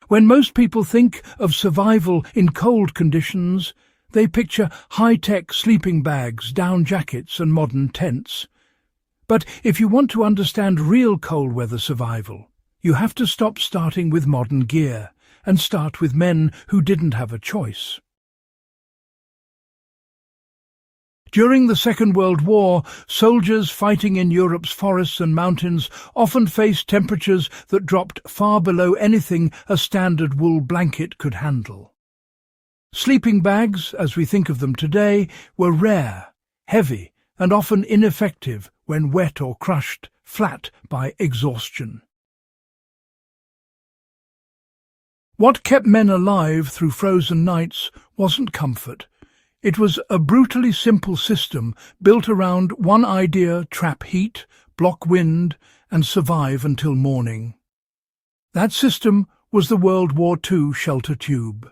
When most people think of survival in cold conditions, they picture high-tech sleeping bags, down jackets and modern tents. But if you want to understand real cold weather survival, you have to stop starting with modern gear and start with men who didn't have a choice. During the Second World War, soldiers fighting in Europe's forests and mountains often faced temperatures that dropped far below anything a standard wool blanket could handle. Sleeping bags, as we think of them today, were rare, heavy, and often ineffective when wet or crushed flat by exhaustion. What kept men alive through frozen nights wasn't comfort. It was a brutally simple system built around one idea: trap heat, block wind, and survive until morning. That system was the World War II shelter tube.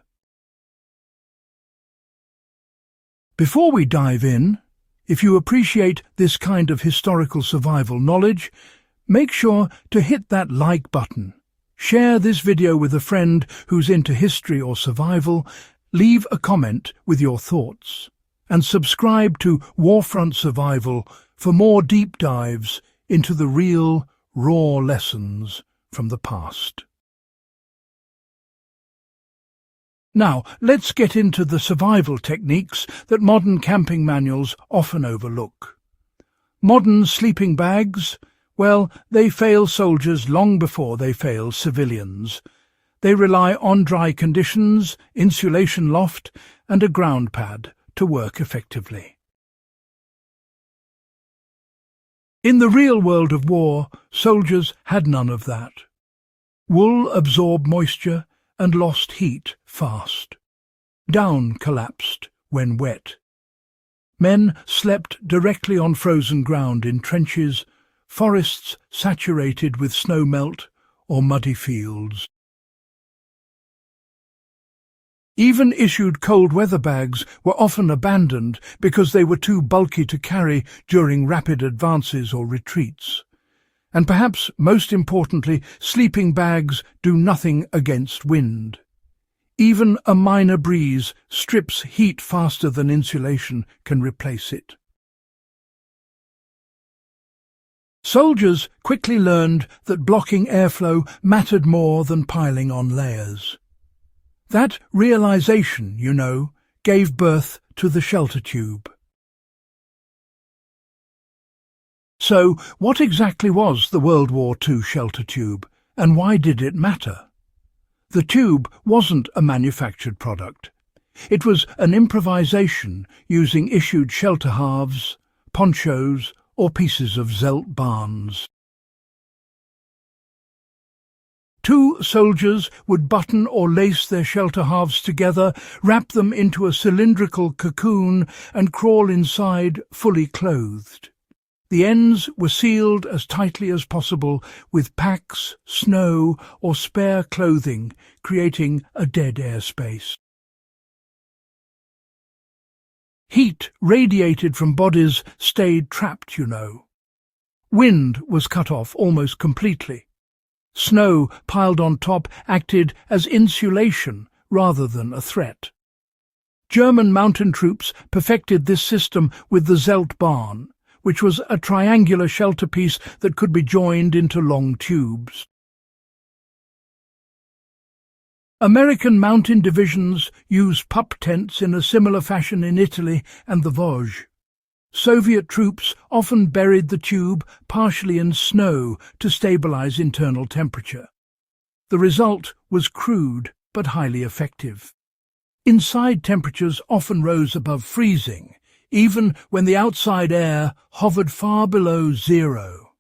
Before we dive in, if you appreciate this kind of historical survival knowledge, make sure to hit that like button. Share this video with a friend who's into history or survival, leave a comment with your thoughts, and subscribe to Warfront Survival for more deep dives into the real, raw lessons from the past. Now, let's get into the survival techniques that modern camping manuals often overlook. Modern sleeping bags, well, they fail soldiers long before they fail civilians. They rely on dry conditions, insulation loft, and a ground pad to work effectively. In the real world of war, soldiers had none of that. Wool absorbed moisture and lost heat fast. Down collapsed when wet. Men slept directly on frozen ground in trenches, forests saturated with snow melt, or muddy fields. Even issued cold weather bags were often abandoned because they were too bulky to carry during rapid advances or retreats. And perhaps most importantly, sleeping bags do nothing against wind. Even a minor breeze strips heat faster than insulation can replace it. Soldiers quickly learned that blocking airflow mattered more than piling on layers. That realization, gave birth to the shelter tube. So, what exactly was the World War II shelter tube, and why did it matter? The tube wasn't a manufactured product. It was an improvisation using issued shelter halves, ponchos, or pieces of zelt barns. Two soldiers would button or lace their shelter halves together, wrap them into a cylindrical cocoon, and crawl inside fully clothed. The ends were sealed as tightly as possible with packs, snow, or spare clothing, creating a dead air space. Heat radiated from bodies stayed trapped, Wind was cut off almost completely. Snow piled on top acted as insulation rather than a threat. German mountain troops perfected this system with the Zelt barn, which was a triangular shelter piece that could be joined into long tubes. American mountain divisions used pup tents in a similar fashion in Italy and the Vosges. Soviet troops often buried the tube partially in snow to stabilize internal temperature. The result was crude but highly effective. Inside temperatures often rose above freezing, even when the outside air hovered far below zero.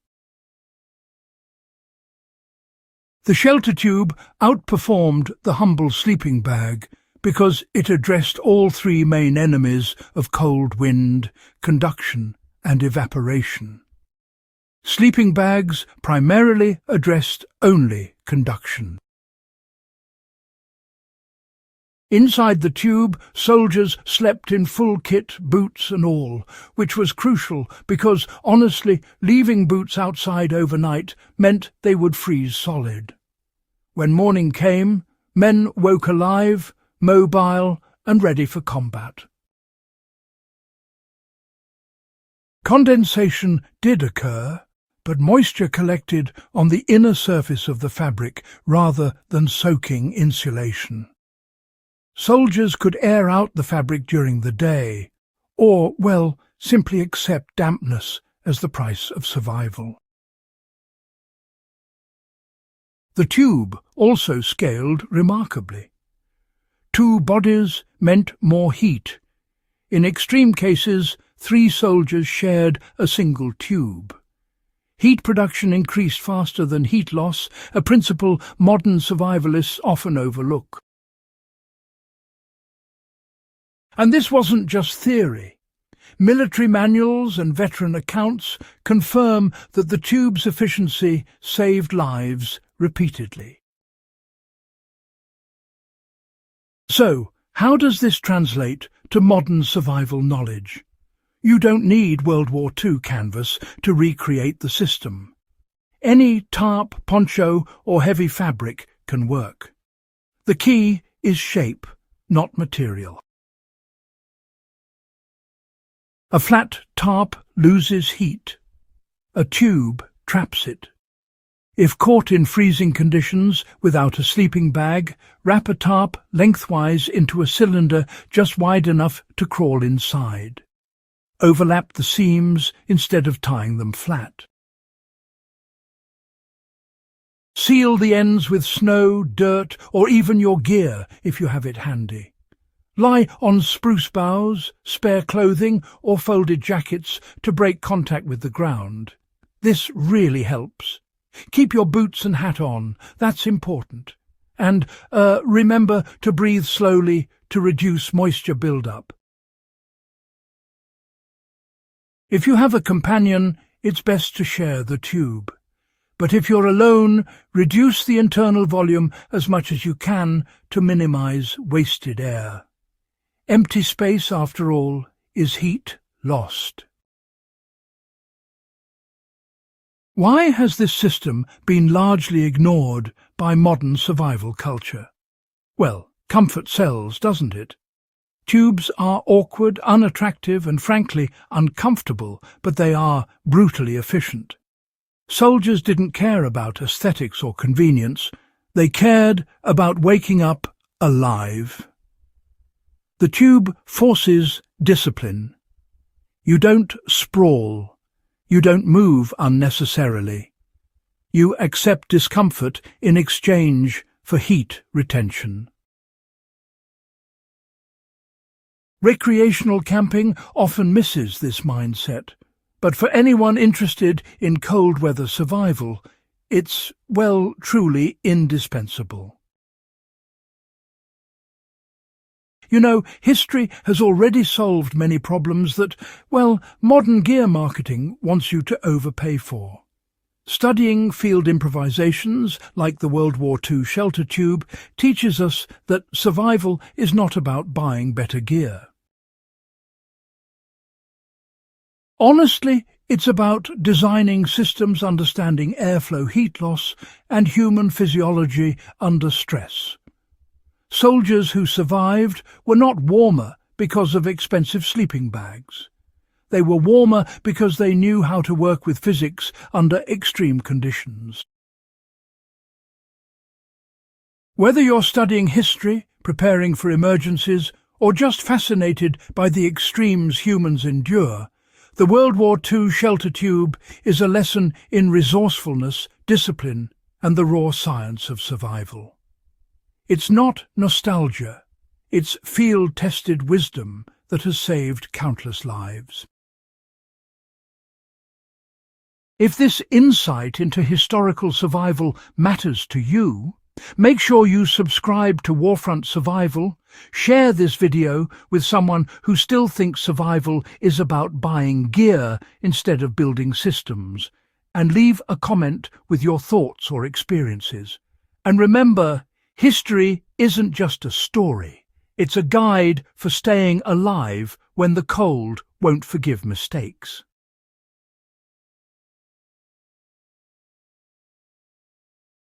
The shelter tube outperformed the humble sleeping bag because it addressed all three main enemies of cold wind, conduction, and evaporation. Sleeping bags primarily addressed only conduction. Inside the tube, soldiers slept in full kit, boots and all, which was crucial because, honestly, leaving boots outside overnight meant they would freeze solid. When morning came, Men woke alive, mobile, and ready for combat. Condensation did occur, but moisture collected on the inner surface of the fabric rather than soaking insulation. Soldiers could air out the fabric during the day, or, well, simply accept dampness as the price of survival. The tube also scaled remarkably. 2 bodies meant more heat. In extreme cases, 3 soldiers shared a single tube. Heat production increased faster than heat loss, a principle modern survivalists often overlook. And this wasn't just theory. Military manuals and veteran accounts confirm that the tube's efficiency saved lives repeatedly. So, how does this translate to modern survival knowledge? You don't need World War II canvas to recreate the system. Any tarp, poncho, or heavy fabric can work. The key is shape, not material. A flat tarp loses heat. A tube traps it. If caught in freezing conditions without a sleeping bag, wrap a tarp lengthwise into a cylinder just wide enough to crawl inside. Overlap the seams instead of tying them flat. Seal the ends with snow, dirt, or even your gear if you have it handy. Lie on spruce boughs, spare clothing, or folded jackets to break contact with the ground. This really helps. Keep your boots and hat on, that's important. And remember to breathe slowly to reduce moisture buildup. If you have a companion, it's best to share the tube. But if you're alone, reduce the internal volume as much as you can to minimize wasted air. Empty space, after all, is heat lost. Why has this system been largely ignored by modern survival culture? Well, comfort sells, doesn't it? Tubes are awkward, unattractive, and frankly uncomfortable, but they are brutally efficient. Soldiers didn't care about aesthetics or convenience. They cared about waking up alive. The tube forces discipline. You don't sprawl. You don't move unnecessarily. You accept discomfort in exchange for heat retention. Recreational camping often misses this mindset, but for anyone interested in cold weather survival, it's, well, truly indispensable. You know, history has already solved many problems that, well, modern gear marketing wants you to overpay for. Studying field improvisations, like the World War II shelter tube, teaches us that survival is not about buying better gear. Honestly, it's about designing systems understanding airflow heat loss and human physiology under stress. Soldiers who survived were not warmer because of expensive sleeping bags. They were warmer because they knew how to work with physics under extreme conditions. Whether you're studying history, preparing for emergencies, or just fascinated by the extremes humans endure, the World War II shelter tube is a lesson in resourcefulness, discipline, and the raw science of survival. It's not nostalgia, it's field-tested wisdom that has saved countless lives. If this insight into historical survival matters to you, make sure you subscribe to Warfront Survival, share this video with someone who still thinks survival is about buying gear instead of building systems, and leave a comment with your thoughts or experiences. And remember, history isn't just a story, it's a guide for staying alive when the cold won't forgive mistakes.